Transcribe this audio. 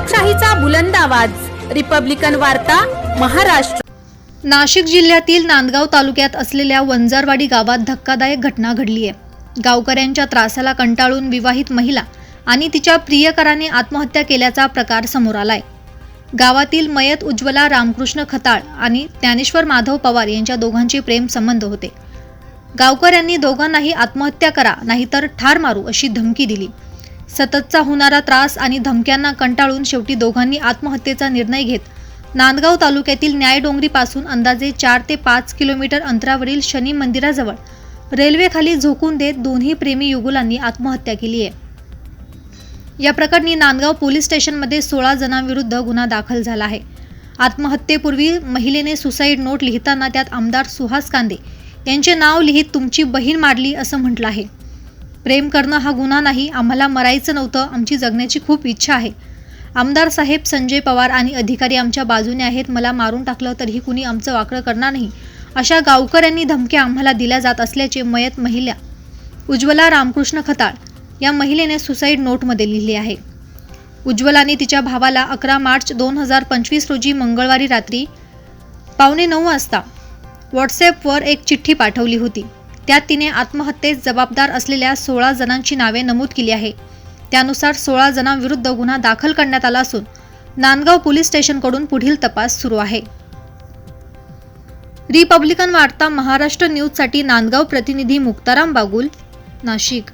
लोकशाहीचा बुलंद आवाज, रिपब्लिकन वार्ता, महाराष्ट्र। नाशिक जिल्ह्यातील नांदगाव तालुक्यात असलेल्या वंजारवाडी गावात धक्कादायक घटना घडली आहे। गावकऱ्यांच्या त्रासाला कंटाळून विवाहित महिला आणि तिच्या प्रियकराने आत्महत्या केल्याचा प्रकार समोर आलाय। गावातील मयत उज्ज्वला रामकृष्ण खताळ आणि ज्ञानेश्वर माधव पवार यांच्या दोघांचे प्रेम संबंध होते। गावकऱ्यांनी दोघांनाही आत्महत्या करा नाहीतर ठार मारू अशी धमकी दिली। सततचा होणारा त्रास आणि धमक्यांना कंटाळून शेवटी दोघांनी आत्महत्येचा निर्णय घेत नांदगाव तालुक्यातील न्यायडोंगरीपासून अंदाजे 4 ते 5 किलोमीटर अंतरावरील शनी मंदिराजवळ रेल्वेखाली झोकून देत दोन्ही प्रेमी युगुलांनी आत्महत्या केली आहे। या प्रकरणी नांदगाव पोलीस स्टेशनमध्ये 16 जणांविरुद्ध गुन्हा दाखल झाला आहे। आत्महत्येपूर्वी महिलेने सुसाईड नोट लिहिताना त्यात आमदार सुहास कांदे यांचे नाव लिहित तुमची बहीण मारली असं म्हटलं आहे। प्रेम करणं हा गुन्हा नाही, आम्हाला मरायचं नव्हतं, आमची जगण्याची खूप इच्छा आहे। आमदार साहेब संजय पवार आणि अधिकारी आमच्या बाजूने आहेत, मला मारून टाकलं तरीही कुणी आमचं वाकडं करणार नाही अशा गावकऱ्यांनी धमक्या आम्हाला दिल्या जात असल्याचे मयत महिला उज्ज्वला रामकृष्ण खताळ या महिलेने सुसाईड नोटमध्ये लिहिले आहे। उज्ज्वलाने तिच्या भावाला 11 मार्च 2025 रोजी मंगळवारी रात्री 8:45 वाजता व्हॉट्सॲपवर एक चिठ्ठी पाठवली होती। त्यात तिने आत्महत्येस जबाबदार असलेल्या 16 जणांची नावे नमूद केली आहे। त्यानुसार 16 जणांविरुद्ध गुन्हा दाखल करण्यात आला असून नांदगाव पोलीस स्टेशनकडून पुढील तपास सुरू आहे। रिपब्लिकन वार्ता महाराष्ट्र न्यूजसाठी नांदगाव प्रतिनिधी मुक्ताराम बागुल, नाशिक।